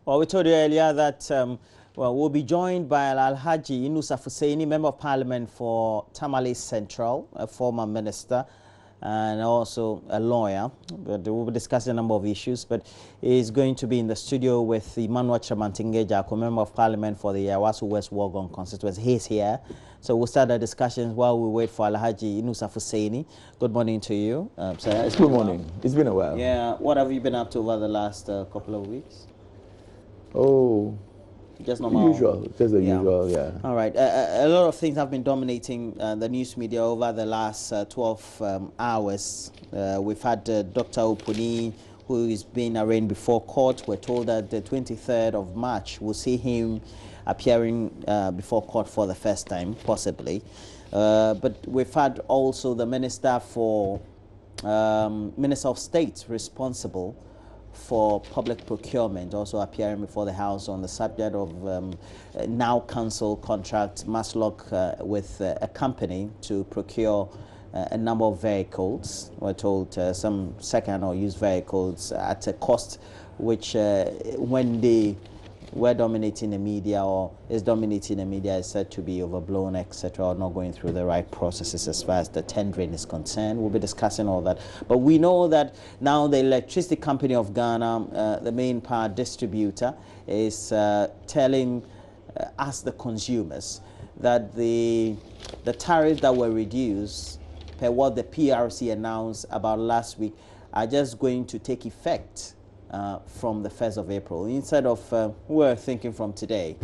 Well, we told you earlier that we'll be joined by Alhaji Inusa Fuseini, Member of Parliament for Tamale Central, a former minister and also a lawyer. But we'll be discussing a number of issues. But he's going to be in the studio with Emmanuel Chamantingeja, Member of Parliament for the Yawasu West Wogon constituency. He's here. So we'll start the discussions while we wait for Alhaji Inusa Fuseini. Good morning to you. Good morning. It's been a while. Yeah. What have you been up to over the last couple of weeks? Oh, just normal. Usual, just the usual, yeah. All right. A lot of things have been dominating the news media over the last 12 hours. We've had Dr. Opuni, who is being arraigned before court. We're told that the 23rd of March we'll see him appearing before court for the first time, possibly. But we've had also the Minister of State responsible for public procurement also appearing before the House on the subject of now cancelled contract Maslock with a company to procure a number of vehicles. We're told some second or used vehicles at a cost which when they were dominating the media or is dominating the media is said to be overblown, etc., or not going through the right processes as far as the tendering is concerned. We'll be discussing all that. But we know that now the Electricity Company of Ghana, the main power distributor, is telling us, the consumers, that the tariffs that were reduced per what the PRC announced about last week are just going to take effect from the 1st of April, instead of we're thinking from today.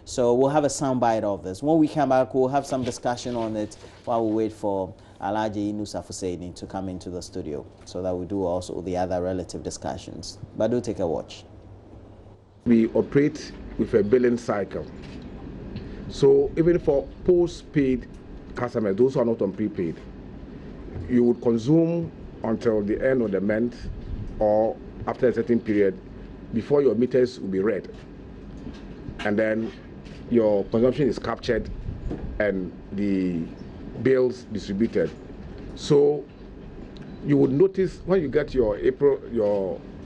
So we'll have a soundbite of this. When we come back, we'll have some discussion on it while we wait for Alhaji Inusa Fuseini to come into the studio so that we do also the other relative discussions. But do take a watch. We operate with a billing cycle. So even for post-paid customers, those who are not on prepaid, you would consume until the end of the month or after a certain period before your meters will be read, and then your consumption is captured and the bills distributed. So you would notice when you get your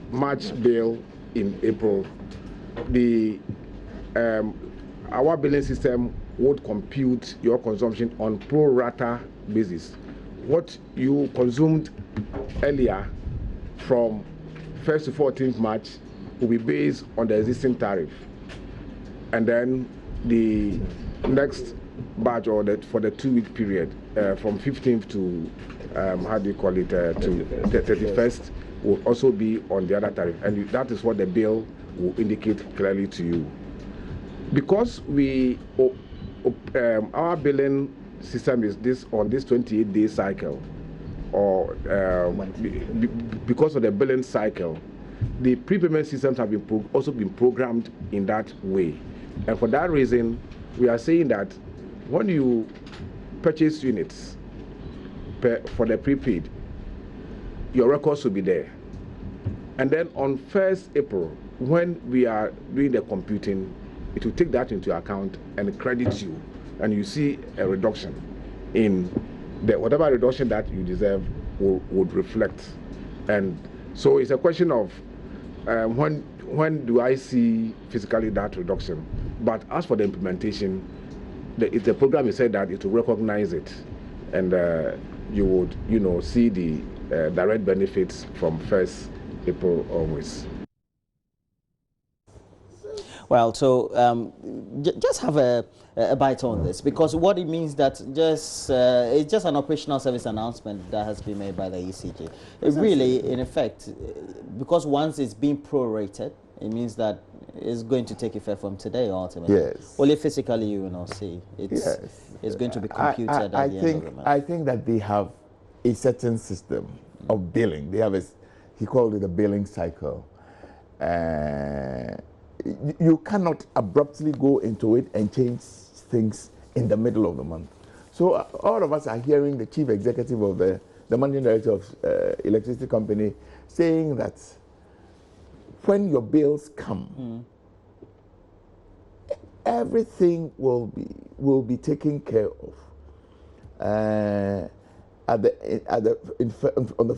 March bill in April, our billing system would compute your consumption on pro rata basis. What you consumed earlier from 1st to 14th March will be based on the existing tariff, and then the next batch or for the 2-week period from 15th to to 31st will also be on the other tariff, and that is what the bill will indicate clearly to you. Because our billing system is on this 28-day cycle, or because of the billing cycle, the prepayment systems have been also been programmed in that way. And for that reason, we are saying that when you purchase units for the prepaid, your records will be there. And then on 1st April, when we are doing the computing, it will take that into account and credit you, and you see a reduction in whatever reduction that you deserve would reflect. And so it's a question of when do I see physically that reduction. But as for the implementation, the program is said that it will recognize it, and you would see the direct benefits from 1st April onwards. Well, so just have a bite on this, because what it means that it's just an operational service announcement that has been made by the ECJ. It really, in effect, because once it's being prorated, it means that it's going to take effect from today ultimately. Yes. Only physically you will not see. It's going to be computed at the end of the month. I think that they have a certain system of billing. They have he called it a billing cycle. You cannot abruptly go into it and change things in the middle of the month. So all of us are hearing the chief executive of the managing director of electricity company saying that when your bills come, everything will be taken care of.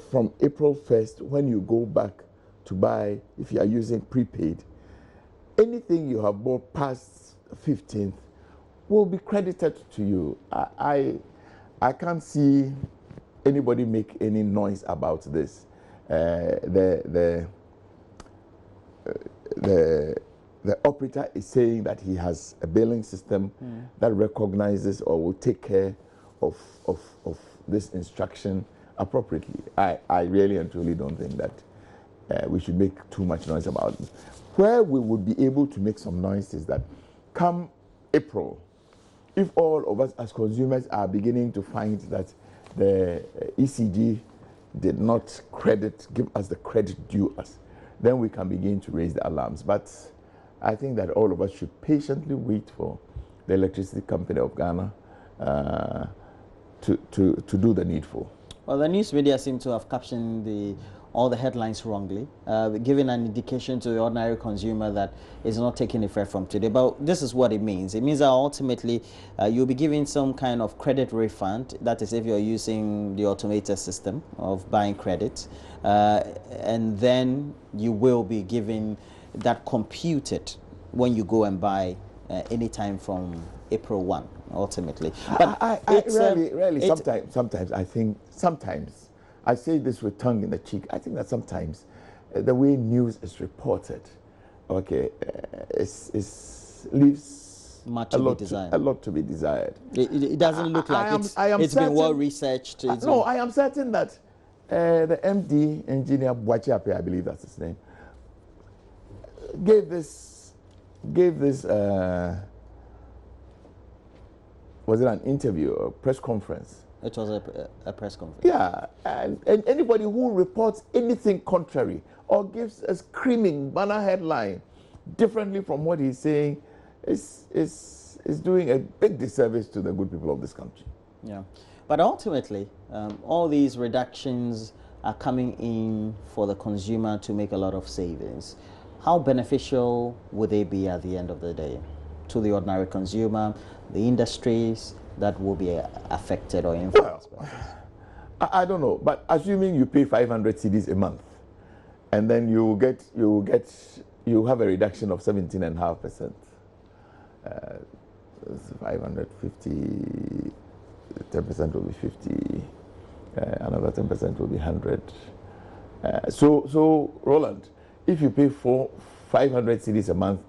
From April 1st, when you go back to buy, if you are using prepaid, anything you have bought past 15th will be credited to you. I can't see anybody make any noise about this. The operator is saying that he has a billing system that recognizes or will take care of this instruction appropriately. I really and truly don't think that we should make too much noise about it. Where we would be able to make some noise is that come April, if all of us as consumers are beginning to find that the ECG did not give us the credit due us, then we can begin to raise the alarms. But I think that all of us should patiently wait for the Electricity Company of Ghana to do the needful. Well, the news media seem to have captioned all the headlines wrongly, giving an indication to the ordinary consumer that it's not taking effect from today. But this is what it means. It means that ultimately you'll be giving some kind of credit refund. That is if you're using the automated system of buying credit. And then you will be giving that computed when you go and buy anytime from April 1, ultimately. But sometimes I think, I say this with tongue in the cheek, I think that sometimes the way news is reported, okay, leaves a lot to be desired. It doesn't look like it's been well researched. No, I am certain that the MD, Engineer Boachiape, I believe that's his name, gave this was it an interview or press conference? It was a press conference. Yeah, and anybody who reports anything contrary or gives a screaming banner headline differently from what he's saying is doing a big disservice to the good people of this country. Yeah, but ultimately, all these reductions are coming in for the consumer to make a lot of savings. How beneficial would they be at the end of the day to the ordinary consumer, the industries that will be affected or influenced by this? I don't know, but assuming you pay 500 cedis a month, and then you have a reduction of 17.5%. 550, 10% will be 50, another 10% will be 100. So Roland, if you pay 500 cedis a month,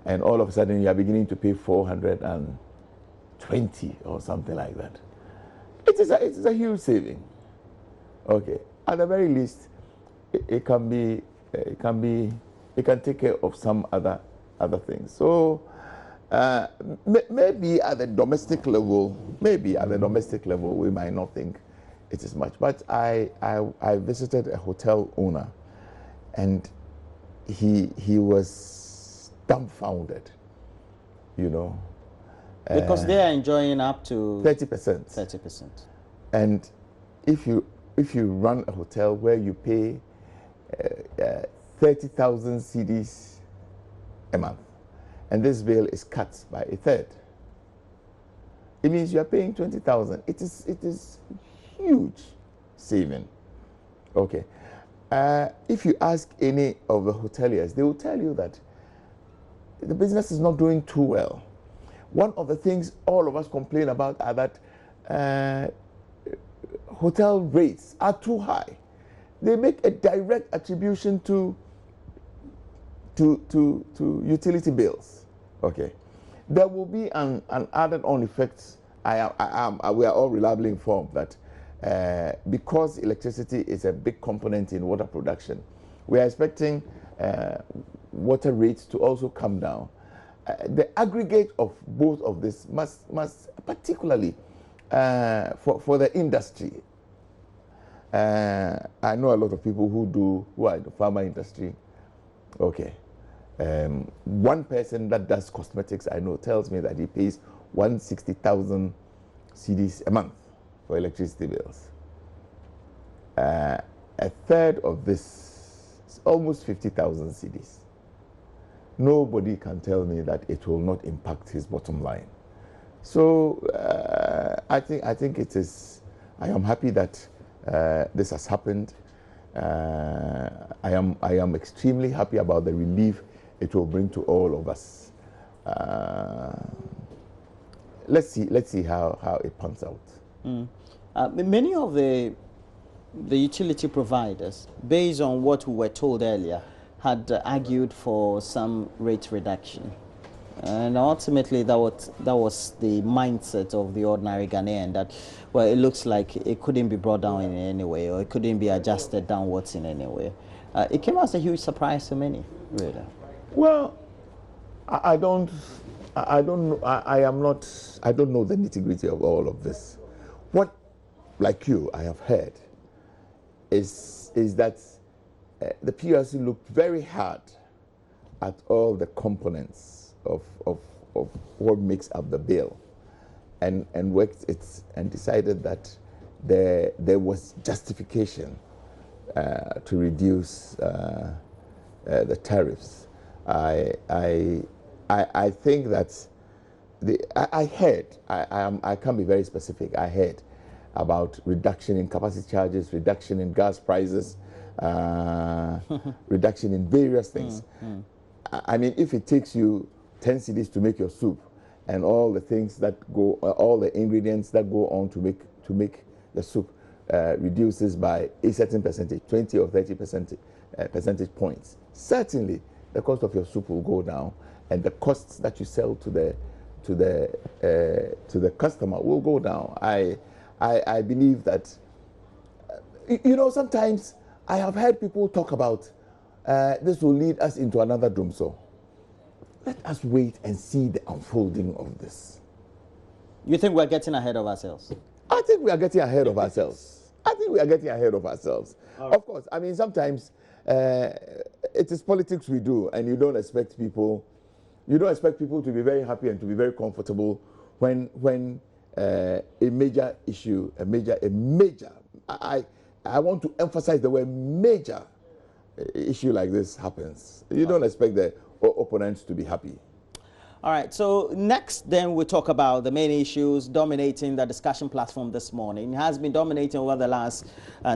and all of a sudden you are beginning to pay 420 or something like that, it is a huge saving. Okay, at the very least, it can take care of some other things. So maybe at the domestic level, we might not think it is much. But I visited a hotel owner, and he was dumbfounded, because they are enjoying up to 30%. 30%. And if you run a hotel where you pay 30,000 cedis a month, and this bill is cut by a third, it means you are paying 20,000. It is huge saving. Okay. If you ask any of the hoteliers, they will tell you that the business is not doing too well. One of the things all of us complain about are that hotel rates are too high. They make a direct attribution to utility bills. Okay, there will be an added on effect. We are all reliably informed that because electricity is a big component in water production, we are expecting water rates to also come down. The aggregate of both of this must particularly for the industry. I know a lot of people who are in the pharma industry. Okay, one person that does cosmetics I know tells me that he pays 160,000 cedis a month for electricity bills. A third of this is almost 50,000 cedis. Nobody can tell me that it will not impact his bottom line. So I think it is. I am happy that this has happened. I am extremely happy about the relief it will bring to all of us. Let's see how it pans out. Many of the utility providers, based on what we were told earlier, had argued for some rate reduction. And ultimately, that was the mindset of the ordinary Ghanaian, that, well, it looks like it couldn't be brought down in any way, or it couldn't be adjusted downwards in any way. It came as a huge surprise to many, really. Well, I don't know the nitty-gritty of all of this. What, like you, I have heard is that the PRC looked very hard at all the components of what makes up the bill, and worked it and decided that there was justification to reduce the tariffs. I think that I heard, I can't be very specific, I heard about reduction in capacity charges, reduction in gas prices, reduction in various things. I mean, if it takes you 10 cedis to make your soup, and all the things that go, all the ingredients that go on to make the soup reduces by a certain percentage, 20 or 30 percentage points, certainly the cost of your soup will go down, and the costs that you sell to the customer will go down. I believe that, sometimes I have heard people talk about this will lead us into another Dumso. Let us wait and see the unfolding of this. You think we're getting ahead of ourselves? I think we are getting ahead of ourselves. Of course, I mean, sometimes it is politics we do, and you don't expect people to be very happy and to be very comfortable when a major issue, I want to emphasize the word major issue like this happens. You don't expect the opponents to be happy. All right, so next then we'll talk about the main issues dominating the discussion platform this morning. It has been dominating over the last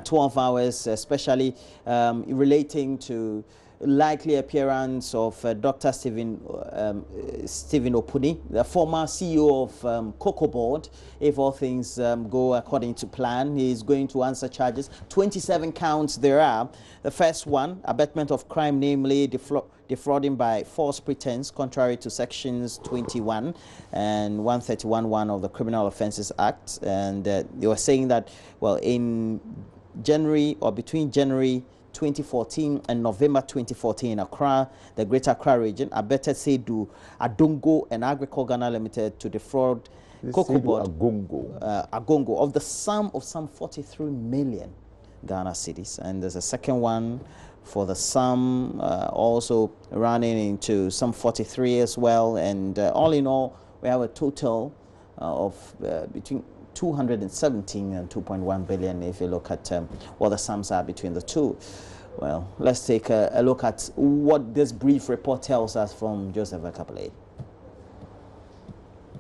12 hours, especially relating to likely appearance of Dr. Stephen Opuni, the former CEO of Cocoa Board. If all things go according to plan, he is going to answer charges. 27 counts there are. The first one, abetment of crime, namely defrauding by false pretense, contrary to sections 21 and 131(1) of the Criminal Offences Act. And they were saying that, well, in January or between January 2014 and November 2014 in Accra, the Greater Accra region, abetted Seydou Adongo and Agricole Ghana Limited to defraud Cocoa Board Agongo of the sum of some 43 million Ghana cedis. And there's a second one for the sum also running into some 43 as well. And all in all, we have a total of between 217 and 2.1 billion if you look at what the sums are between the two. Well, let's take a look at what this brief report tells us from Joseph Ekapole.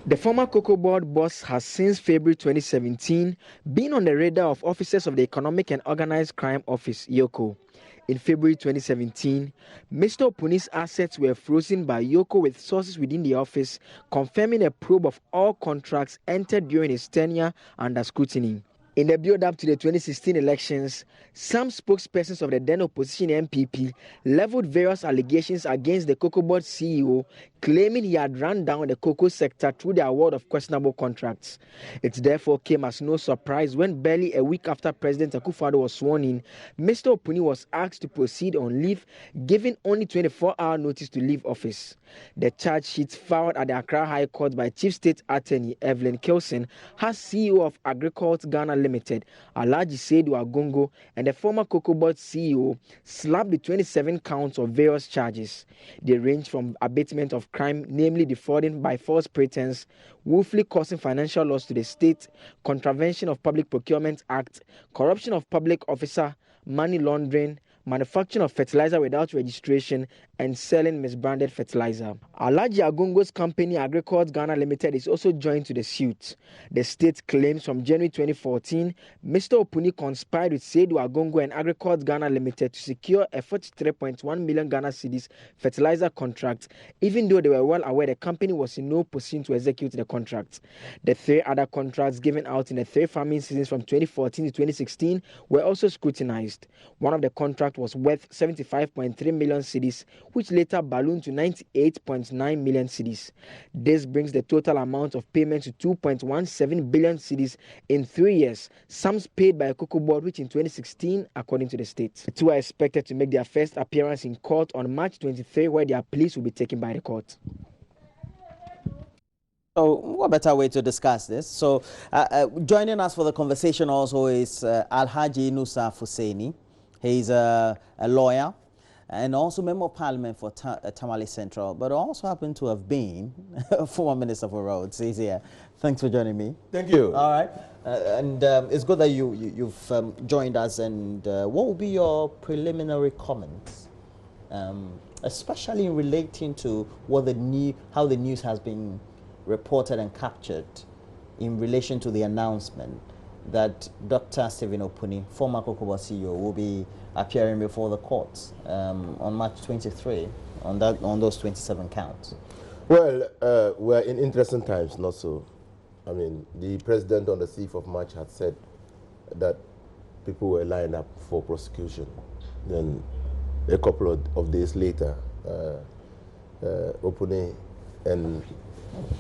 The former Cocoa Board boss has since February 2017 been on the radar of officers of the Economic and Organized Crime Office, YOCO. In February 2017, Mr. Opuni's assets were frozen by YOCO, with sources within the office confirming a probe of all contracts entered during his tenure under scrutiny. In the build-up to the 2016 elections, some spokespersons of the then opposition MPP leveled various allegations against the Cocoa Board CEO, claiming he had run down the cocoa sector through the award of questionable contracts. It therefore came as no surprise when barely a week after President Akufo-Addo was sworn in, Mr. Opuni was asked to proceed on leave, given only 24-hour notice to leave office. The charge sheet filed at the Accra High Court by Chief State Attorney Evelyn Kilson has CEO of Agricole Ghana Limited, Alhaji Seydou Agongo, and the former Cocoa Board CEO slapped the 27 counts of various charges. They range from abatement of crime, namely defrauding by false pretense, willfully causing financial loss to the state, contravention of Public Procurement Act, corruption of public officer, money laundering, manufacturing of fertilizer without registration, and selling misbranded fertilizer. Alhaji Agongo's company Agriculture Ghana Limited is also joined to the suit. The state claims from January 2014, Mr. Opuni conspired with Seydou Agongo and Agriculture Ghana Limited to secure a 43.1 million Ghana cedis fertilizer contract, even though they were well aware the company was in no position to execute the contract. The 3 other contracts given out in the 3 farming seasons from 2014 to 2016 were also scrutinized. One of the contracts was worth 75.3 million cedis, which later ballooned to 98.9 million cedis. This brings the total amount of payment to 2.17 billion cedis in 3 years, sums paid by a cocoa board, which in 2016, according to the state. The 2 are expected to make their first appearance in court on March 23, where their pleas will be taken by the court. So, what better way to discuss this? So, joining us for the conversation also is Alhaji Nusa Fuseni. He's a lawyer and also member of parliament for Tamale Central, but also happened to have been former Minister for Roads. He's here. Thanks for joining me. Thank you. All right. And it's good that you've joined us. And what will be your preliminary comments, especially relating to what how the news has been reported and captured in relation to the announcement that Dr. Stephen Opuni, former Kokobo CEO, will be appearing before the courts on March 23 on those 27 counts? Well, we're in interesting times, not so. I mean, the president on the 6th of March had said that people were lined up for prosecution. Then a couple of days later, Opuni and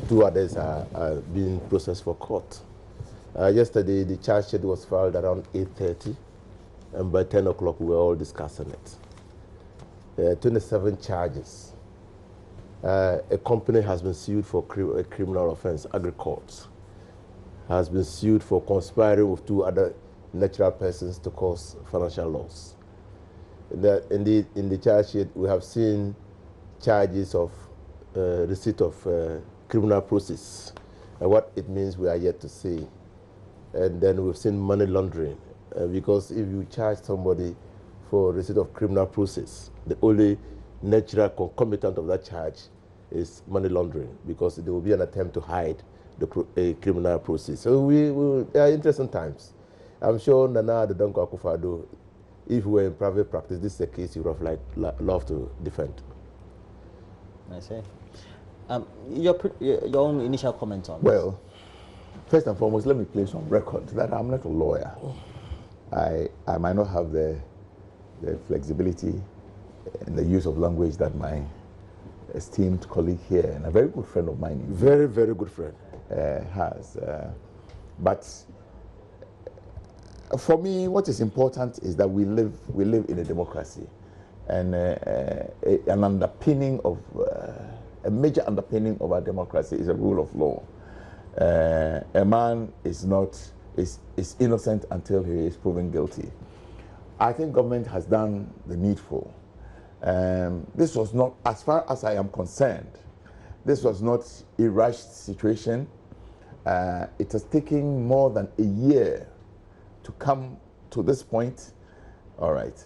2 others are being processed for court. Yesterday, the charge sheet was filed around 8:30, and by 10 o'clock, we were all discussing it. 27 charges. A company has been sued for a criminal offense, Agriculture, has been sued for conspiring with 2 other natural persons to cause financial loss. Indeed, in the charge sheet, we have seen charges of receipt of criminal process. And what it means, we are yet to see. And then we've seen money laundering, because if you charge somebody for receipt of criminal process, the only natural concomitant of that charge is money laundering, because there will be an attempt to hide the criminal process. So they are interesting times. I'm sure Nana Adonko Akufo-Addo, if we were in private practice, this is a case you would have loved to defend. I see. Your own initial comment on Well, first and foremost, let me place on record that I'm not a lawyer. I might not have the flexibility and the use of language that my esteemed colleague here, and a very good friend of mine, Very, very good friend. has. But for me, what is important is that we live in a democracy, and an underpinning of a major underpinning of our democracy is a rule of law. A man is innocent until he is proven guilty. I think government has done the needful. This was not, as far as I am concerned, this was not a rushed situation. It has taken more than a year to come to this point. All right.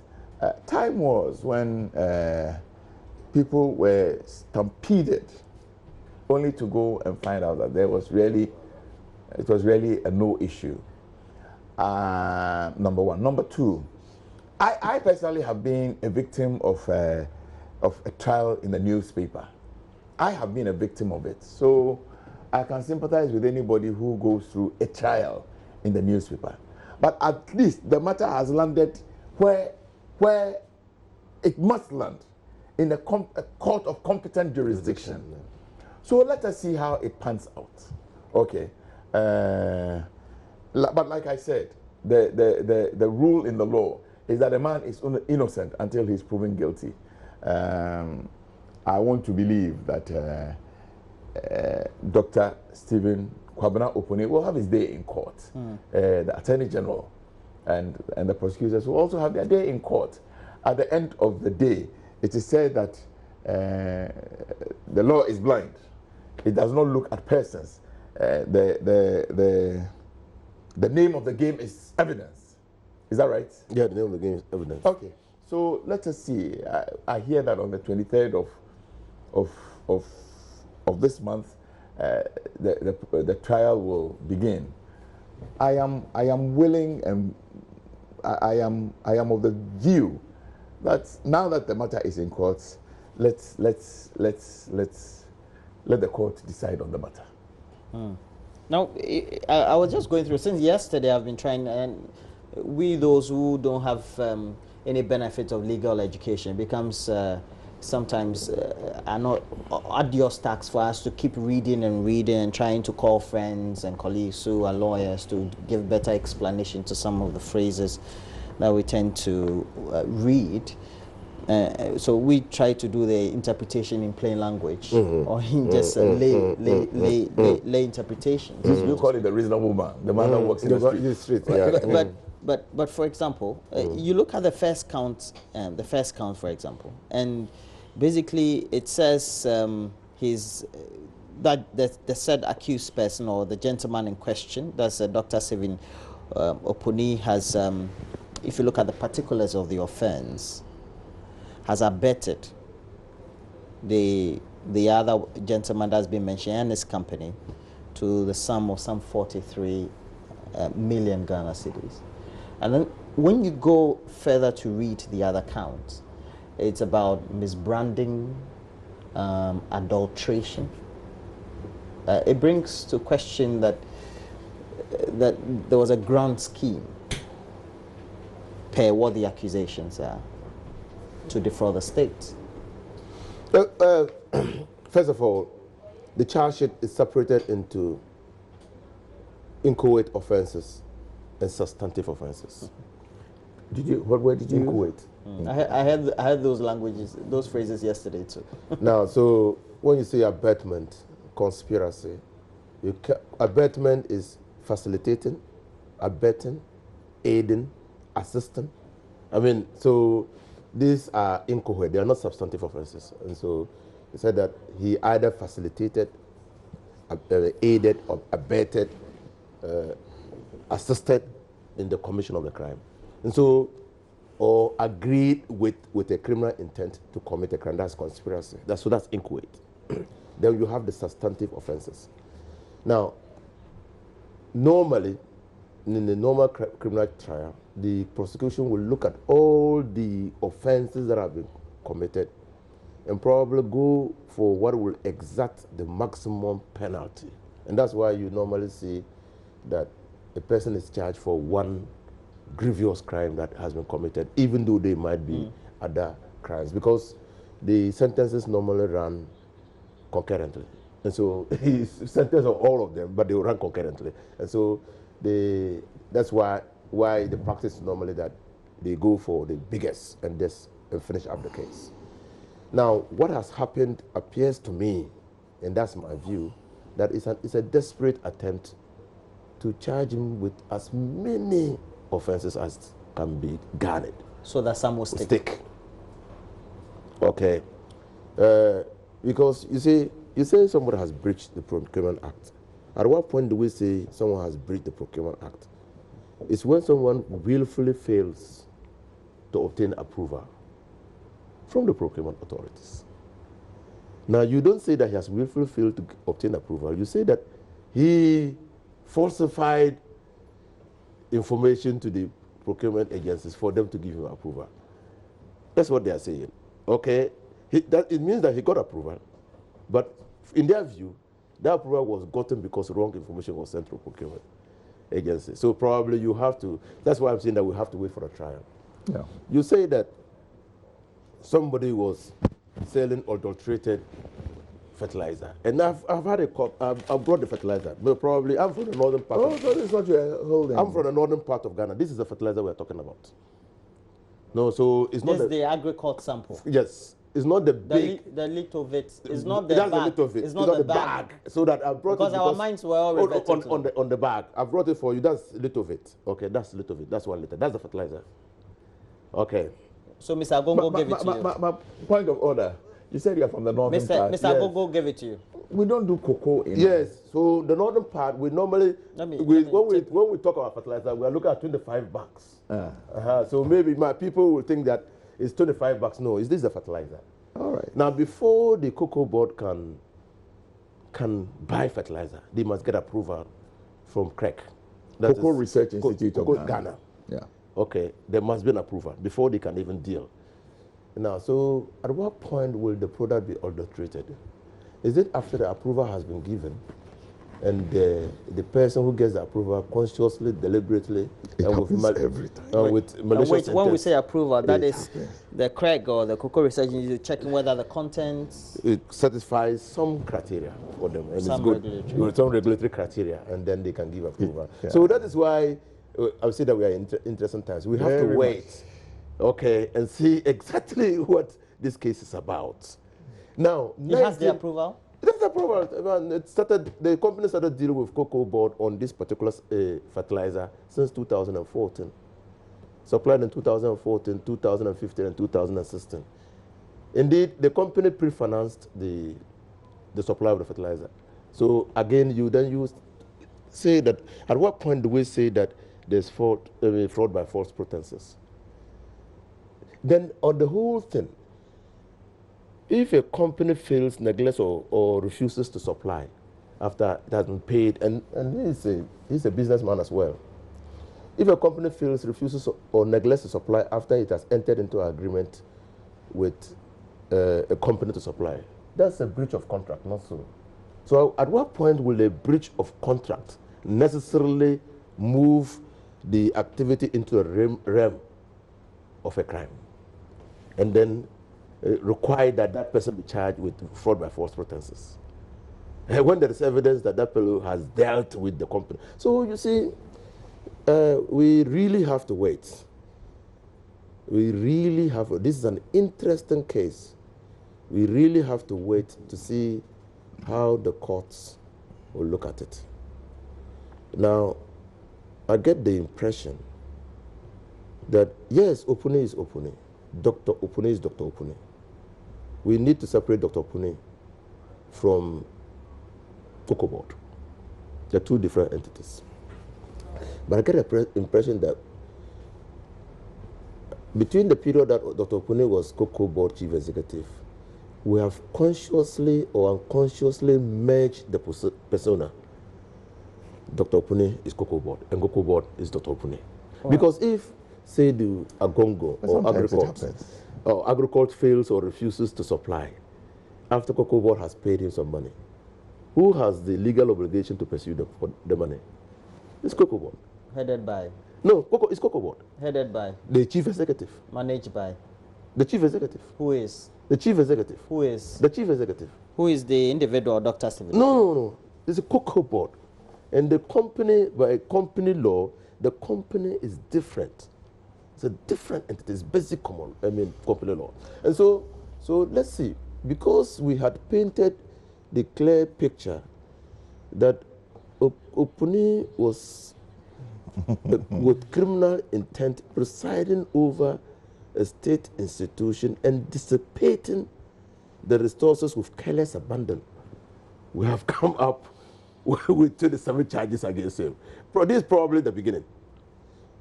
Time was when people were stampeded only to go and find out that it was really a no issue. Number one. Number two, I personally have been a victim of a trial in the newspaper. I have been a victim of it. So I can sympathize with anybody who goes through a trial in the newspaper. But at least the matter has landed where it must land, in a court of competent jurisdiction. So let us see how it pans out. Okay. But like I said, the rule in the law is that a man is innocent until he's proven guilty. I want to believe that Dr. Stephen Kwabena Opuni will have his day in court. The Attorney General and the prosecutors will also have their day in court. At the end of the day, it is said that the law is blind. It does not look at persons. The name of the game is evidence. Is that right? Yeah, the name of the game is evidence. Okay. So let us see. I hear that on the 23rd of this month, the trial will begin. I am willing, and I am of the view that now that the matter is in courts, let the court decide on the matter. Now, I was just going through, since yesterday I've been trying, and we those who don't have any benefit of legal education becomes sometimes are not arduous tasks for us to keep reading and trying to call friends and colleagues who are lawyers to give better explanation to some of the phrases that we tend to read. So we try to do the interpretation in plain language or in just lay interpretations. You call it the reasonable man, the man that works in the street. Yeah. But for example, you look at the first count, for example, and basically it says that the said accused person or the gentleman in question, that's Dr. Sevin Opuni, has, if you look at the particulars of the offense, has abetted the other gentleman that's been mentioned and his company to the sum of some 43 million Ghana cedis. And then when you go further to read the other counts, it's about misbranding, adulteration. It brings to question that there was a grand scheme per what the accusations are to defraud the state. First of all, the charge sheet is separated into inchoate offenses and substantive offenses. Where did you inchoate? I had those languages, those phrases yesterday too. Now, so when you say abetment, conspiracy, abetment is facilitating, abetting, aiding, assisting. I mean, so these are inchoate, they are not substantive offenses. And so he said that he either facilitated, aided, or abetted, assisted in the commission of the crime. And so, or agreed with a criminal intent to commit a crime. That's conspiracy. So that's inchoate. Then you have the substantive offenses. Now, normally, in the normal criminal trial, the prosecution will look at all the offenses that have been committed and probably go for what will exact the maximum penalty. And that's why you normally see that a person is charged for one grievous crime that has been committed, even though they might be other crimes, because the sentences normally run concurrently. And so he's sentenced on all of them, but they will run concurrently. And so that's why the practice is normally that they go for the biggest and finish up the case. Now, what has happened appears to me, and that's my view, that it's a desperate attempt to charge him with as many offenses as can be garnered. So that some will stick. Okay. Because you say somebody has breached the Procurement Act. At what point do we say someone has breached the Procurement Act? It's when someone willfully fails to obtain approval from the procurement authorities. Now, you don't say that he has willfully failed to obtain approval. You say that he falsified information to the procurement agencies for them to give him approval. That's what they are saying. Okay, it means that he got approval, but in their view, that approval was gotten because wrong information was sent to procurement agency. So probably you have to, that's why I'm saying that we have to wait for a trial. Yeah. You say that somebody was selling adulterated fertilizer, and I've had I've brought the fertilizer, but probably I'm from the northern part. Oh, so this is what you're holding. I'm from the northern part of Ghana. This is the fertilizer we're talking about. No, so it's not the agri-court sample. Yes, it's not the big. The little of it. It's not the that's bag. The little of it. It's not the bag. So that I brought because it our minds were all reverted on the bag. I brought it for you. That's little of it. Okay, that's little of it. That's 1 liter. That's the fertilizer. Okay. So Mr. Agongo gave it to you. My point of order. You said you're from the northern part. Mr. Agongo gave it to you. We don't do cocoa in. Yes. So the northern part, we normally when we talk about fertilizer, we are looking at 25 bags. So maybe my people will think that it's 25 bucks. No, is this the fertilizer? All right. Now, before the cocoa board can buy fertilizer, they must get approval from CREC. Cocoa Research Institute of Ghana. Yeah. Okay, there must be an approval before they can even deal. Now, so at what point will the product be adulterated? Is it after the approval has been given and the person who gets the approval consciously, deliberately, every time. with malicious when we say approval, that Yes. is the CREG or the Cocoa Research Institute checking whether the contents... It satisfies some criteria for them, and Some it's good. regulatory. With some regulatory criteria, and then they can give approval. Yeah. So that is why I would say that we are in interesting times. We have Very to wait, okay, and see exactly what this case is about. Now, It has the approval? That's the problem. The company started dealing with cocoa board on this particular fertilizer since 2014. Supplied in 2014, 2015, and 2016. Indeed, the company pre-financed the supply of the fertilizer. So again, you say that, at what point do we say that there's fraud by false pretenses? Then on the whole thing, if a company fails, neglects, or refuses to supply after it has been paid, and he's a businessman as well. If a company fails, refuses, or neglects to supply after it has entered into an agreement with a company to supply, that's a breach of contract, not so. So at what point will a breach of contract necessarily move the activity into a realm of a crime? And then require that person be charged with fraud by false pretenses, when there is evidence that that fellow has dealt with the company. So you see, we really have to wait. We really have. This is an interesting case. We really have to wait to see how the courts will look at it. Now, I get the impression that yes, Opuni is Opuni. Dr. Opuni is Dr. Opuni. We need to separate Dr. Opuni from Cocoa Board. They're two different entities. But I get the impression that between the period that Dr. Opuni was Cocoa Board Chief Executive, we have consciously or unconsciously merged the persona. Dr. Opuni is Cocoa Board, and Cocoa Board is Dr. Opuni. Right. Because if, say, the Agongo or Agricult fails or refuses to supply after Cocoa Board has paid him some money, who has the legal obligation to pursue the money? It's Cocoa Board. Headed by? No, it's Cocoa Board. Headed by? The Chief Executive. Managed by? The Chief Executive. Who is? The Chief Executive. Who is? The Chief Executive. Who is the individual, Dr. Stephen? No. It's a Cocoa Board. And the company, by company law, the company is different. It's a different entity. It's basic company law. And so let's see. Because we had painted the clear picture that Opuni was with criminal intent presiding over a state institution and dissipating the resources with careless abandon, we have come up with 27 charges against him. This is probably the beginning.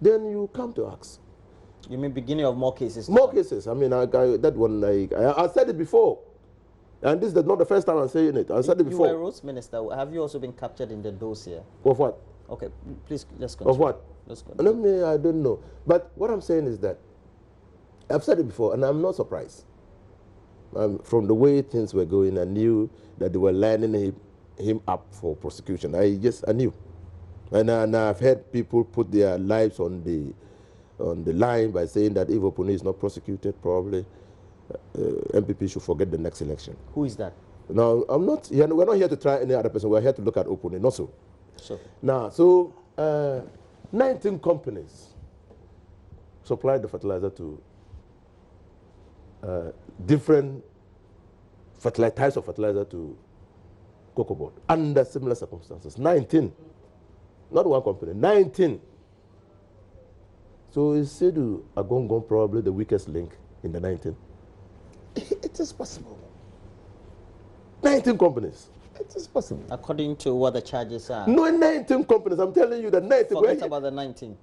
Then you come to ask. You mean beginning of more cases? More cases. I mean, I said it before. And this is not the first time I'm saying it. I said it before. You were a Roads Minister. Have you also been captured in the dossier? Of what? Okay, please, let's continue. Of what? Let's continue. I don't know. But what I'm saying is that I've said it before, and I'm not surprised. From the way things were going, I knew that they were lining him up for prosecution. I knew. And I've heard people put their lives on the line by saying that if Opuni is not prosecuted, probably MPP should forget the next election. Who is that? No, I'm not. We're not here to try any other person. We're here to look at Opuni, not so. So now, 19 companies supplied the fertilizer to different types of fertilizer to Cocoa Board under similar circumstances. 19, not one company. 19. So is Sedu Agongon probably the weakest link in the 19? It is possible. 19 companies. It is possible. According to what the charges are. No, 19 companies. I'm telling you that 19. Forget about the 19.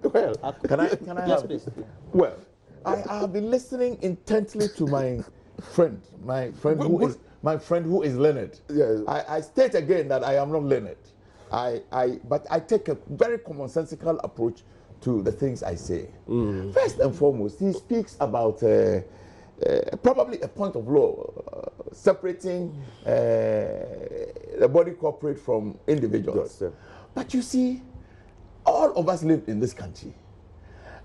Well, can I yes, please. Well, I have been listening intently to my friend who is learned. Yes. I state again that I am not learned. But I take a very commonsensical approach to the things I say. First and foremost, he speaks about probably a point of law separating the body corporate from individuals. Yes, but you see, all of us live in this country,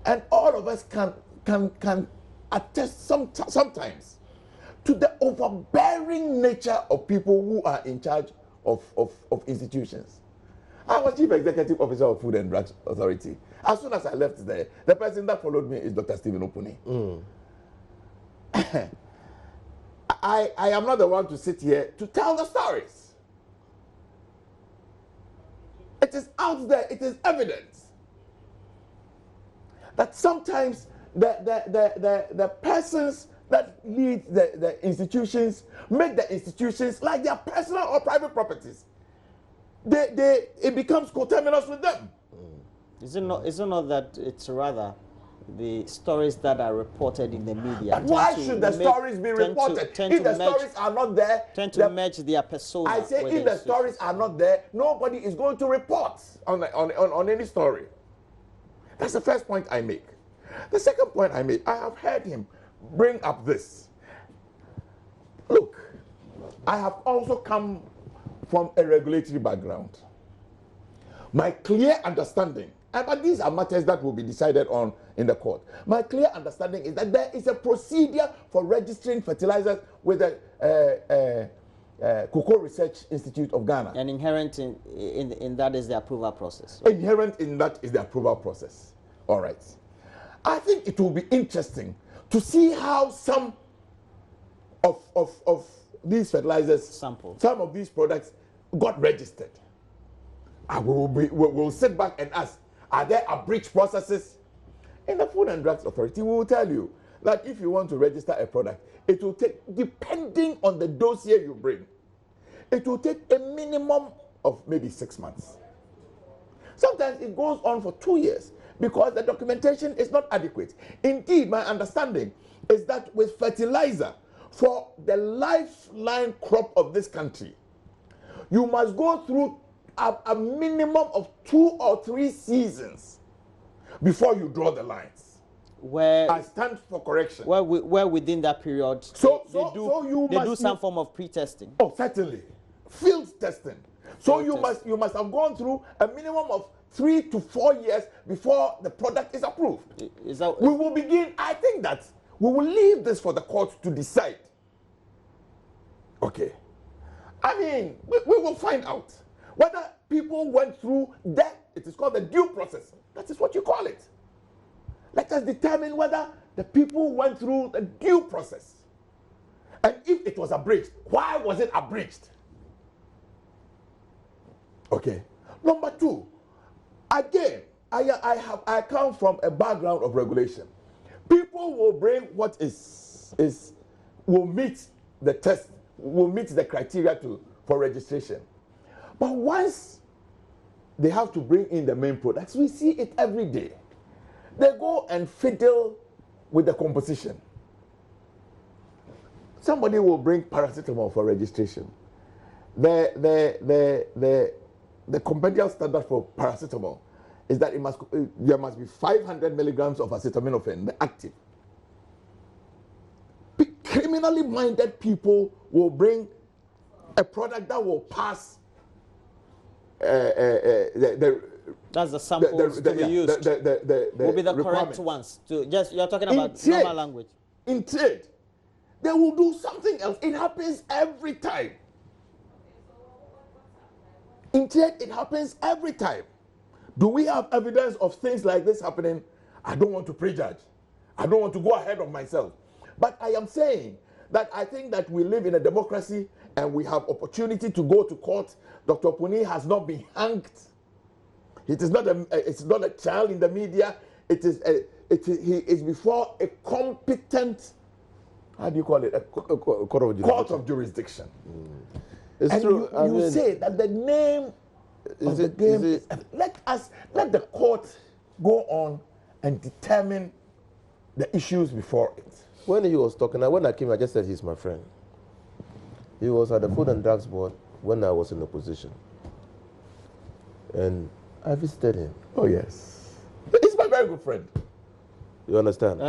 and all of us can attest sometimes to the overbearing nature of people who are in charge of institutions. I was Chief Executive Officer of Food and Drugs Authority. As soon as I left there, the person that followed me is Dr. Stephen Opuni. I am not the one to sit here to tell the stories. It is out there, it is evident that sometimes the persons that lead the institutions make the institutions like their personal or private properties. It becomes coterminous with them. Is it not that it's rather the stories that are reported in the media? But why should the stories be reported? If the stories are not there, tend to match their persona. I say if the stories are not there, nobody is going to report on any story. That's the first point I make. The second point I make, I have heard him bring up this. Look, I have also come from a regulatory background. My clear understanding, but these are matters that will be decided on in the court. My clear understanding is that there is a procedure for registering fertilizers with the Cocoa Research Institute of Ghana. And inherent in that is the approval process. Inherent in that is the approval process. All right. I think it will be interesting to see how some of these fertilizers, some of these products got registered. We'll sit back and ask, are there abridged processes? In the Food and Drugs Authority, we will tell you that if you want to register a product, it will take, depending on the dossier you bring, it will take a minimum of maybe 6 months. Sometimes it goes on for 2 years because the documentation is not adequate. Indeed, my understanding is that with fertilizer, for the lifeline crop of this country, you must go through a minimum of 2 or 3 seasons before you draw the lines. Where I stand for correction. Where within that period, they do some form of pre-testing. Oh, certainly, field testing. So you must have gone through a minimum of 3 to 4 years before the product is approved. We will begin. I think that we will leave this for the court to decide. Okay. I mean, we will find out whether people went through that. It is called the due process. That is what you call it. Let us determine whether the people went through the due process. And if it was abridged, why was it abridged? Okay. Number 2, again, I come from a background of regulation. People will bring what will meet the test, will meet the criteria for registration. But once they have to bring in the main products, we see it every day. They go and fiddle with the composition. Somebody will bring paracetamol for registration. The compendial standard for paracetamol is that there must be 500 milligrams of acetaminophen, the active. Criminally minded people will bring a product that will pass that's the samples to be used. Will be the correct ones. You're talking about normal language. In trade, they will do something else. It happens every time. In trade, it happens every time. Do we have evidence of things like this happening? I don't want to prejudge. I don't want to go ahead of myself. But I am saying that I think that we live in a democracy and we have opportunity to go to court. Dr. Opuni has not been hanged. It's not a child in the media. He is before a competent, how do you call it? A court of jurisdiction. It's and true. You say that the name of the game is, let the court go on and determine the issues before it. When he was talking, when I came, I just said he's my friend. He was at the Food and Drugs Board when I was in opposition. And I visited him. Oh, yes. He's my very good friend. You understand?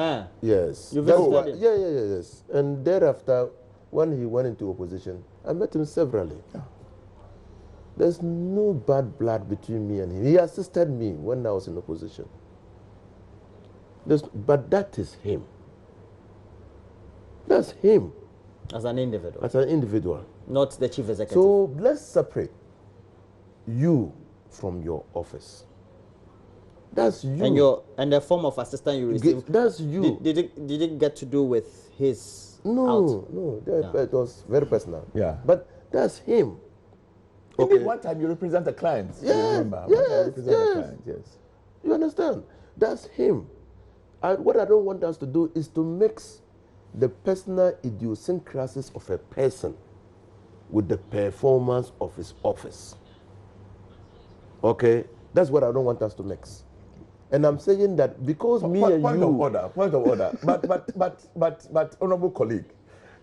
Yes. You visited him? Yeah, yes. And thereafter, when he went into opposition, I met him severally. Yeah. There's no bad blood between me and him. He assisted me when I was in opposition. But that is him. That's him. As an individual? As an individual. Not the chief executive? So let's separate you from your office. That's you. And the form of assistance you received? That's you. Did it get to do with his No, it was very personal. Yeah. But that's him. Okay. One time you represent a client. Yes, you remember? yes, One time you represent a client, yes. You understand? That's him. What I don't want us to do is to mix the personal idiosyncrasies of a person with the performance of his office. Okay? That's what I don't want us to mix. And I'm saying that because me and point you... Point of order. But honorable colleague,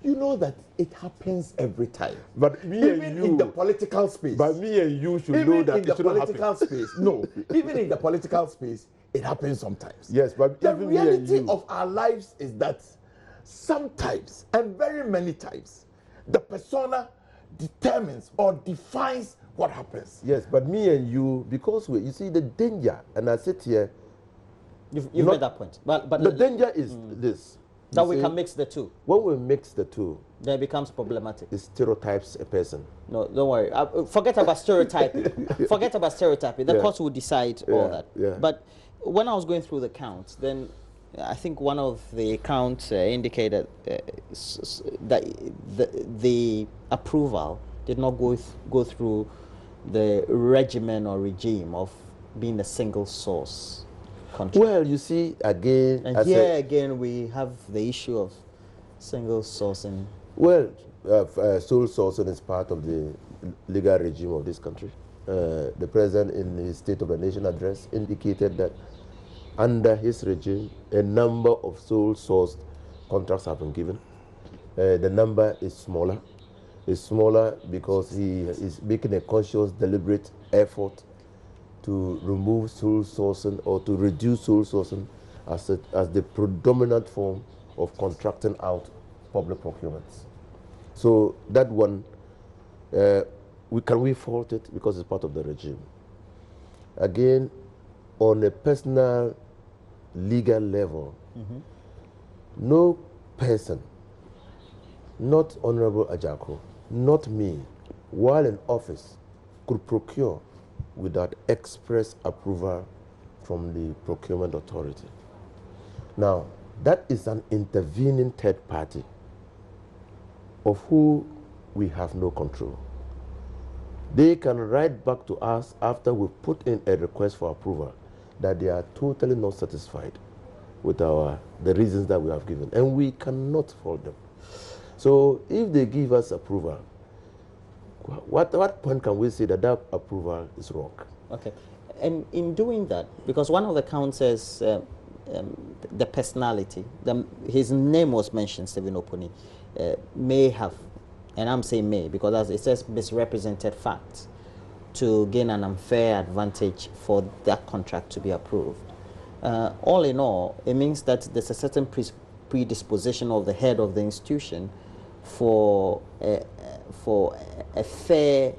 you know that it happens every time. But me even and you... in the political space. But me and you should even know that in the it shouldn't political happen. space. No. Even in the political space, it happens sometimes. Yes, but the even me and reality you... of our lives is that sometimes, and very many times, the persona determines or defines what happens. Yes, but me and you, because you see the danger, and I sit here... You've made that point. But the danger is this. That we can mix the two. When we mix the two, then it becomes problematic. It stereotypes a person. No, don't worry. Forget about stereotyping. Forget about stereotyping. The courts will decide all that. Yeah. But when I was going through the counts, then I think one of the counts indicated that the approval did not go through the regimen or regime of being a single source contract. Well, you see, again... And here again, we have the issue of single sourcing. Well, sole sourcing is part of the legal regime of this country. The President, in his State of the Nation address, indicated that under his regime, a number of sole sourced contracts have been given. The number is smaller. It's smaller because he is making a conscious, deliberate effort to remove sole sourcing or to reduce sole sourcing as the predominant form of contracting out public procurements. So that one, we fault it because it's part of the regime. Again, on a personal legal level, no person, not Honorable Ajako, not me, while in office, could procure without express approval from the procurement authority. Now, that is an intervening third party of who we have no control. They can write back to us after we put in a request for approval that they are totally not satisfied with the reasons that we have given, and we cannot fault them. So if they give us approval, what point can we say that that approval is wrong? Okay. And in doing that, because one of the counts says the personality, his name was mentioned, Stephen Opuni, may have, and I'm saying may, because as it says misrepresented facts to gain an unfair advantage for that contract to be approved. All in all, it means that there's a certain predisposition of the head of the institution for a fair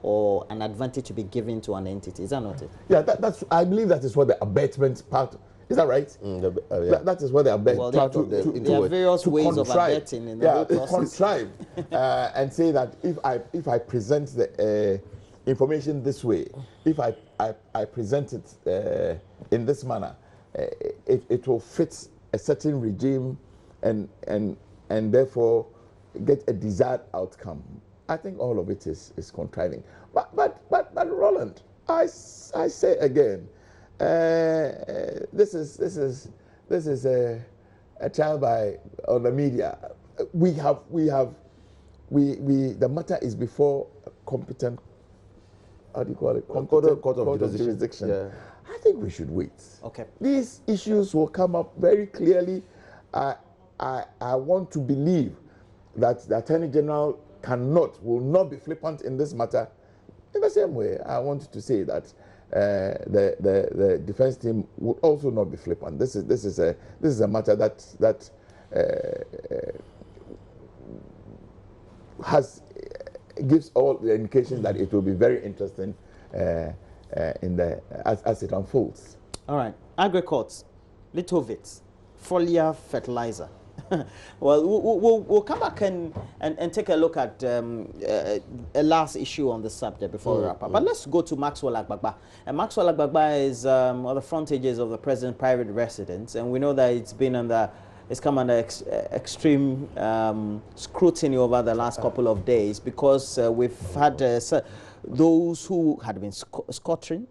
or an advantage to be given to an entity. Is that not it? Yeah, that's. I believe that is what the abatement part. Is that right? Yeah. That is what the abatement part. There are various ways of abetting in the whole process. Contrive and say that if I present the information this way, if I present it in this manner, it will fit a certain regime and therefore get a desired outcome. I think all of it is contriving. But Roland, I say again, this is a trial by on the media. The matter is before competent. How do you call it? Court of jurisdiction. Yeah. I think we should wait. Okay. These issues will come up very clearly. I want to believe that the Attorney General will not be flippant in this matter. In the same way, I want to say that the defense team would also not be flippant. This is a matter that gives all the indications that it will be very interesting as it unfolds. All right, Agri-Courts, Litovitz, foliar fertilizer. Well, we'll come back and take a look at a last issue on the subject before we wrap up. But let's go to Maxwell Agbagba. And Maxwell Agbagba is on the frontages of the president's private residence, and we know that it's come under extreme scrutiny over the last couple of days because we've had those who had been squatting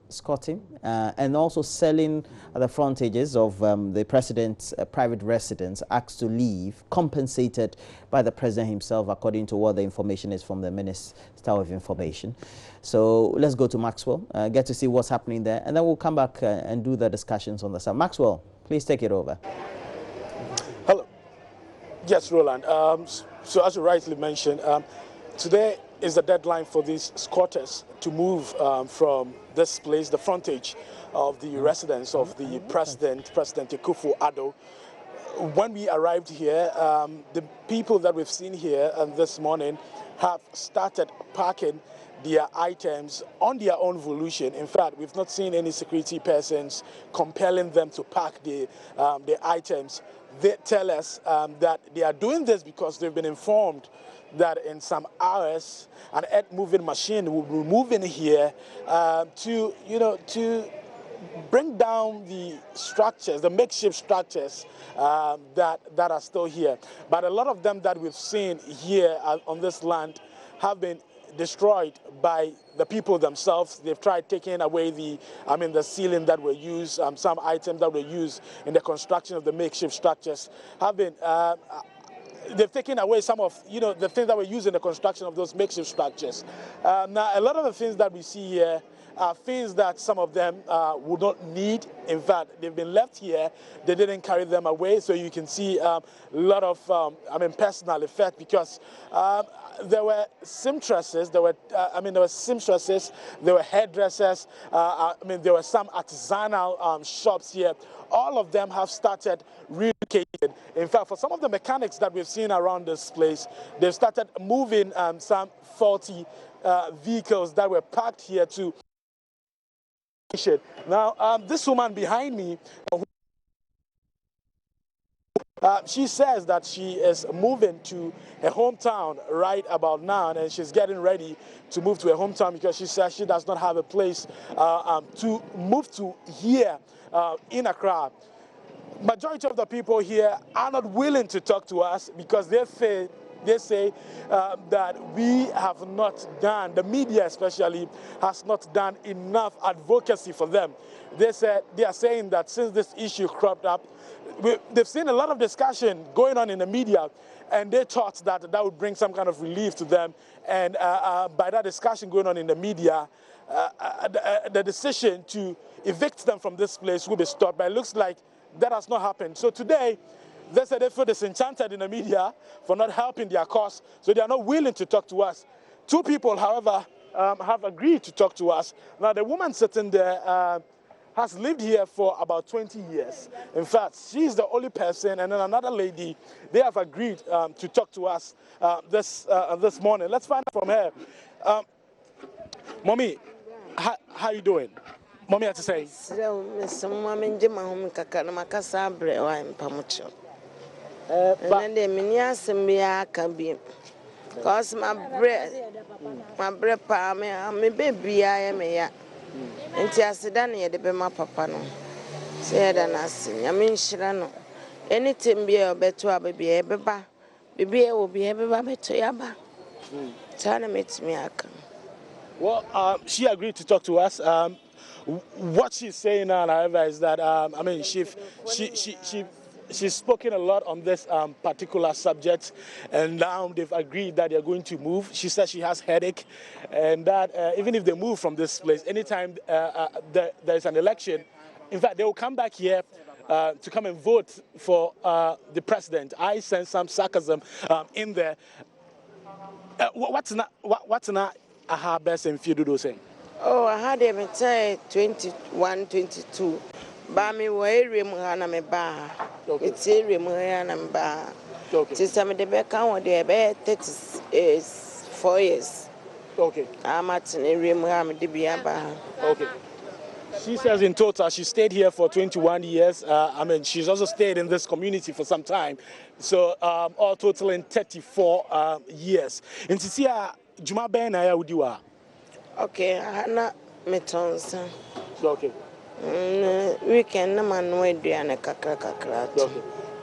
and also selling at the frontages of the president's private residence asked to leave, compensated by the president himself, according to what the information is from the Minister of Information. So let's go to Maxwell, get to see what's happening there, and then we'll come back and do the discussions on the side. Maxwell, please take it over. Hello. Yes, Roland. So as you rightly mentioned, today is the deadline for these squatters to move from this place, the frontage of the residence of the President Akufo-Addo. When we arrived here, the people that we've seen here this morning have started parking their items on their own volition. In fact, we've not seen any security persons compelling them to park the items. They tell us that they are doing this because they've been informed that in some hours an earth-moving machine will be moving here to bring down the structures, the makeshift structures that are still here. But a lot of them that we've seen here on this land have been destroyed by the people themselves. They've tried taking away the ceiling that were used, some items that were used in the construction of the makeshift structures have been they've taken away some of the things that were used in the construction of those makeshift structures. Now, a lot of the things that we see here are things that some of them would not need. In fact, they've been left here. They didn't carry them away, so you can see a lot of personal effect because there were seamstresses, there were seamstresses, there were hairdressers, there were some artisanal shops here. All of them have started relocating. In fact, for some of the mechanics that we've seen around this place, they've started moving some 40 vehicles that were parked here to. Now, this woman behind me, she says that she is moving to her hometown right about now, and she's getting ready to move to her hometown because she says she does not have a place to move to here in Accra. Majority of the people here are not willing to talk to us because they say that we have not done, the media especially, has not done enough advocacy for them. They are saying that since this issue cropped up, they've seen a lot of discussion going on in the media, and they thought that would bring some kind of relief to them. And by that discussion going on in the media, the decision to evict them from this place will be stopped. But it looks like that has not happened. So today, they said they feel disenchanted in the media for not helping their cause, so they are not willing to talk to us. Two people, however, have agreed to talk to us. Now, the woman sitting there has lived here for about 20 years. In fact, she's the only person, and then another lady, they have agreed to talk to us this morning. Let's find out from her. Mommy, how you doing? Mommy had to say. And then me can be cause my bread palm, me baby, I am a and Tiasidania de Bema Papa no. Said and I sing, I mean, Shirano. Anything be a better baby, a beba, baby will be a baby to Yaba. Tana meets me. Well, she agreed to talk to us. What she's saying now, however, is that she she's spoken a lot on this particular subject, and now they've agreed that they're going to move. She says she has headache, and that even if they move from this place, anytime there's an election, in fact, they will come back here to come and vote for the president. I sense some sarcasm in there. What's not aha best and few do those things? Oh, I had even say 21, 22. Bami wa area mu ha na me ba. It's area mu ha na me ba. Okay. Some the back on there be 34 years. Okay. I'm at an area mu ha me de bia ba. Okay. She says in total she stayed here for 21 years. I mean, she's also stayed in this community for some time. So all totaling 34 years. And to see Juma Ben I would you are. Okay, I na me tonsa. Okay. Weekend na man we duane kakra. Okay.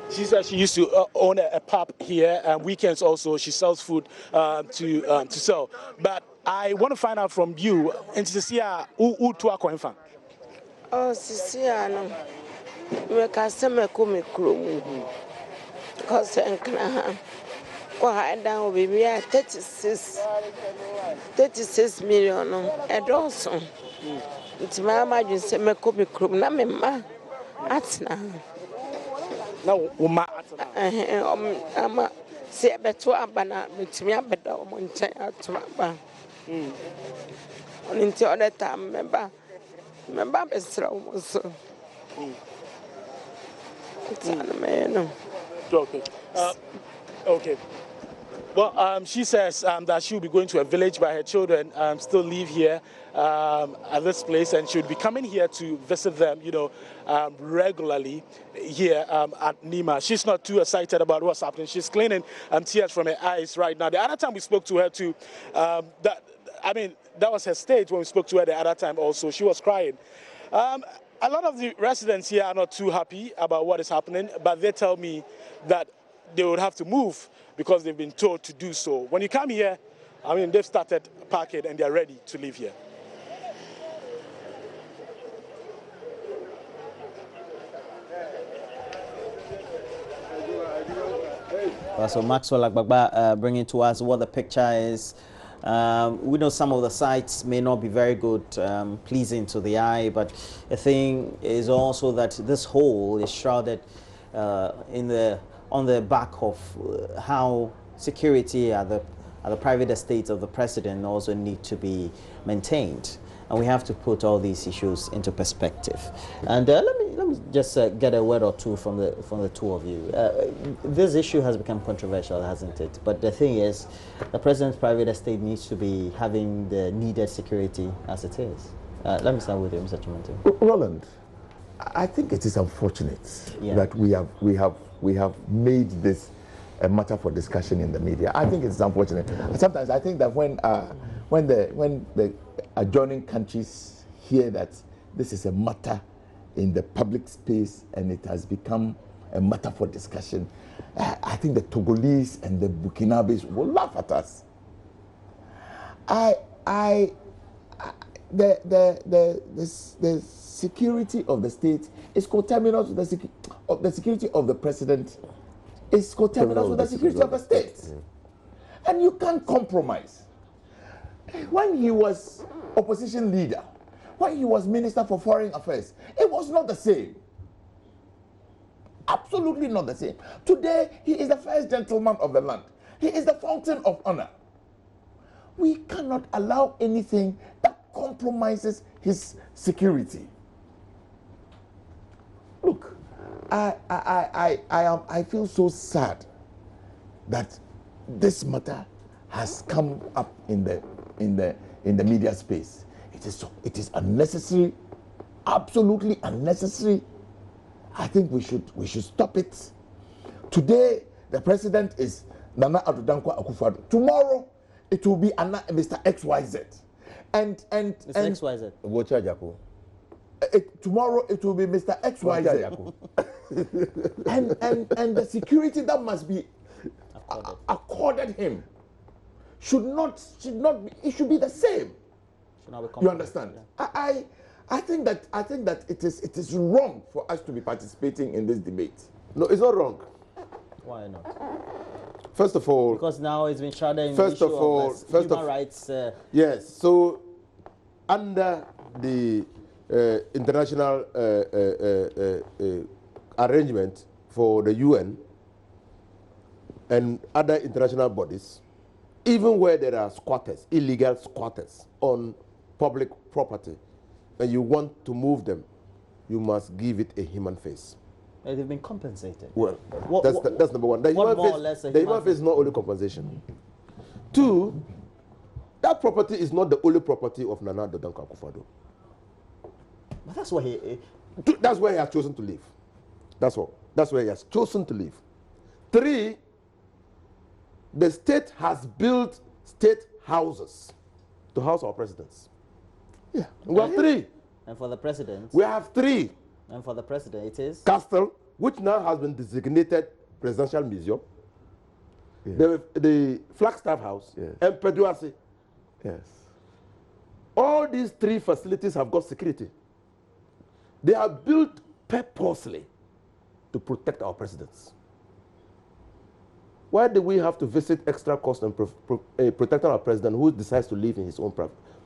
She says she used to own a pub here, and weekends also she sells food to sell. But I want to find out from you, and to see who to akwa. Oh, sisi ano. Me ka se me ko me krom. Ko se nkna. Ko ha dan obibi a 36 million no. E donso. Nti mama dwen se me ko me krom na me ma atna. Na wo ma atna. Ama se beto abana metimi abeda o mo nchen atuma ba. Nti other time me ba besra o so. Okay. Okay. Well, she says that she'll be going to a village by her children, still live here at this place, and she'll be coming here to visit them, regularly here at Nima. She's not too excited about what's happening. She's cleaning tears from her eyes right now. The other time we spoke to her too, that was her stage when we spoke to her the other time also. She was crying. A lot of the residents here are not too happy about what is happening, but they tell me that they would have to move because they've been told to do so. When you come here, they've started parking and they're ready to live here. So Maxwell Agbagba bringing to us what the picture is. We know some of the sites may not be very good, pleasing to the eye, but the thing is also that this whole is shrouded on the back of how security at the private estates of the president also need to be maintained. And we have to put all these issues into perspective. And let me just get a word or two from the two of you. This issue has become controversial, hasn't it? But the thing is, the president's private estate needs to be having the needed security as it is. Let me start with you, Mr. Chimanti. Roland, I think it is unfortunate that we have made this a matter for discussion in the media. I think it's unfortunate. Sometimes I think that when the adjoining countries hear that this is a matter in the public space and it has become a matter for discussion, I think the Togolese and the Burkinabes will laugh at us. The security of the state is coterminous with the security of the president is coterminous with the security of the state. And you can't compromise. When he was opposition leader, when he was Minister for Foreign Affairs, it was not the same. Absolutely not the same. Today, he is the first gentleman of the land. He is the fountain of honor. We cannot allow anything that compromises his security. Look, I feel so sad that this matter has come up in the media space. It is unnecessary, absolutely unnecessary. I think we should stop it. Today, the president is Nana Addo Dankwa Akufo-Addo. Tomorrow, it will be Mr. XYZ. And Mr. XYZ. Tomorrow it will be Mr. XYZ. and the security that must be accorded him should not be, it should be the same. You understand? Yeah. I think that it is wrong for us to be participating in this debate. No, it's not wrong. Why not? First of all, Because now it's been shrouded in first the of issue all, of first human of- rights. yes. So, under the international arrangement for the UN and other international bodies, even where there are squatters, illegal squatters on public property, and you want to move them, you must give it a human face. They've been compensated. Well, What- that's number one. The what human more or face, less a the human human face is not only compensation. Two, that property is not the only property of Nana Addo Dankwa Akufo-Addo. But that's what he. That's where he has chosen to live. That's all. That's where he has chosen to live. Three, the state has built state houses to house our presidents. Yeah. We have three. And for the president. We have three. And for the president, it is. Castle, which now has been designated Presidential Museum. Yeah. The Flagstaff House. Yes. And Peduasi. Yes. All these three facilities have got security. They are built purposely to protect our presidents. Why do we have to visit extra cost and protect our president who decides to live in his own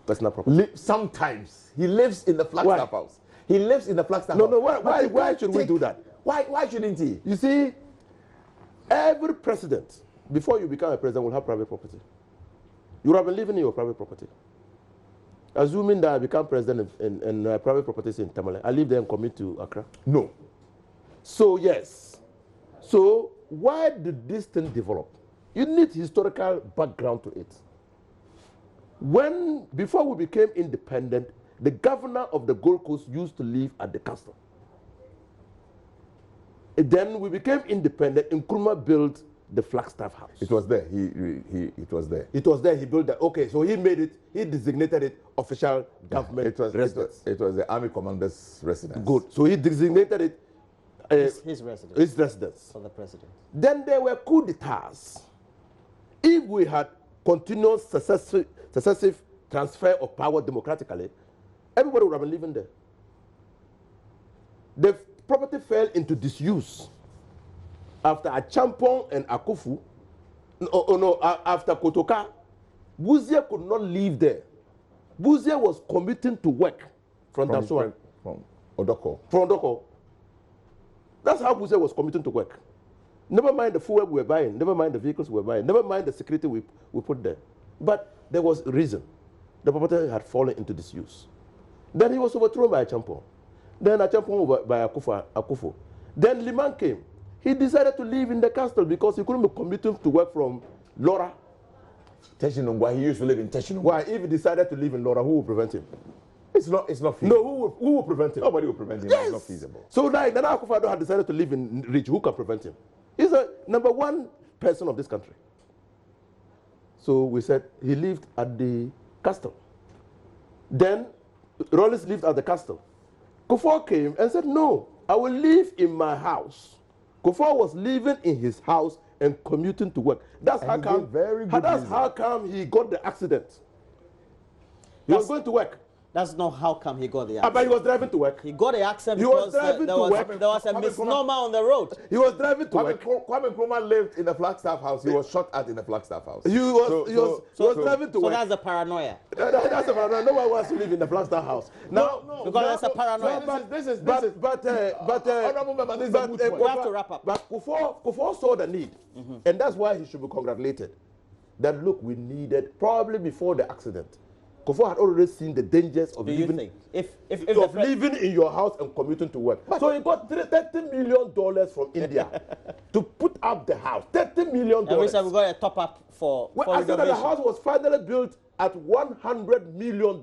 personal property? Sometimes he lives in the Flagstaff House. He lives in the Flagstaff House. No, why should we do that? Why shouldn't he? You see, every president, before you become a president, will have private property. You would have been living in your private property. Assuming that I become president and private property is in Tamale, I live there and commute to Accra? No. So, yes. So, why did this thing develop? You need historical background to it. Before we became independent, the governor of the Gold Coast used to live at the castle. And then we became independent, and Nkrumah built the Flagstaff House. It was there. It was there. It was there. He built that. Okay, so he made it. He designated it official government residence. It was the army commander's residence. Good. So he designated it His residence. his residence. For the president. Then there were coup d'etats. If we had continuous successive transfer of power democratically, everybody would have been living there. The property fell into disuse after Achampong and Akufu. After Kotoka, Buzie could not live there. Buzie was committing to work from Odoko. From Odoko. That's how Buzie was committing to work. Never mind the fuel we were buying, never mind the vehicles we were buying, never mind the security we put there. But there was a reason. The property had fallen into disuse. Then he was overthrown by Achampong. Then Achampong by Akufo. Then Liman came. He decided to live in the castle because he couldn't be committed to work from Laura. Teshinungwa, he used to live in Teshinungwa. Why? If he decided to live in Laura, who will prevent him? It's not feasible. No, who will prevent him? Nobody will prevent him. Yes. It's not feasible. So like Nana Akufo-Addo had decided to live in Ridge. Who can prevent him? He's the #1 person of this country. So we said he lived at the castle. Then Rollins lived at the castle. Kufuor came and said, no, I will live in my house. Kufuor was living in his house and commuting to work. That's how come he got the accident. He was going to work. That's not how come he got the accident. But he was driving to work. He got the accident He because was driving there to was work. a misnomer on the road. He was driving to work. Kwame Nkrumah lived in the Flagstaff House. He was shot at in the Flagstaff House. He was driving to So work. that's the paranoia. That's a paranoia. No one wants to live in the Flagstaff House. Because that's a paranoia. Honorable member, this is a good point. We have to wrap up. But Kufuor saw the need, and that's why he should be congratulated. That look, we needed probably before the accident. Kufuor had already seen the dangers of living in your house and commuting to work. So he got $30 million from India to put up the house. $30 million. And we said we got a top up for I said that the house was finally built at $100 million.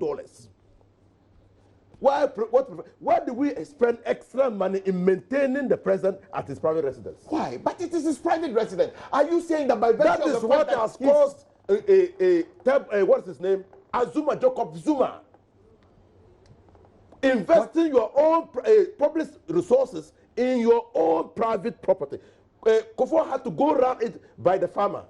Why do we spend extra money in maintaining the president at his private residence? Why? But it is his private residence. Are you saying that by virtue That is of the what fact has that caused what's his name? Azuma Jacob Zuma. Investing your own public resources in your own private property. Kufuor had to go around it by the farmer.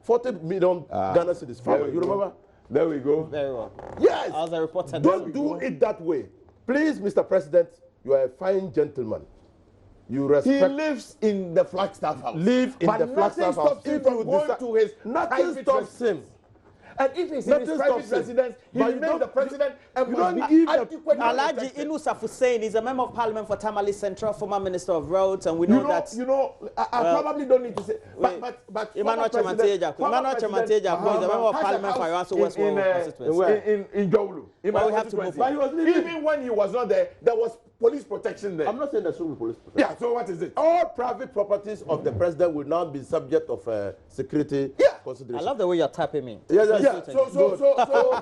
40 million Ghana cedis farmer. You remember? There we go. Very well. Yes. As a reporter. Don't do it that way. Please, Mr. President, you are a fine gentleman. You respect. He lives in the Flagstaff house. Live in the Flagstaff house. Nothing stops him from going to his nothing stops him. And if he's in his private residence, he remains the president and must be adequate. Alhaji Inusa Hussein is a member of parliament for Tamale Central, former minister of roads, and we know that. I probably don't need to say. But Emmanuel Chemanteja is a member of parliament for Yawaso Westward constituency. In Jowlu. But we have to move on. Even when he was not there, there was police protection there. I'm not saying there shouldn't be police protection. Yeah, so what is it? All private properties of the president will now be subject of security consideration. I love the way you're tapping me. Yeah. So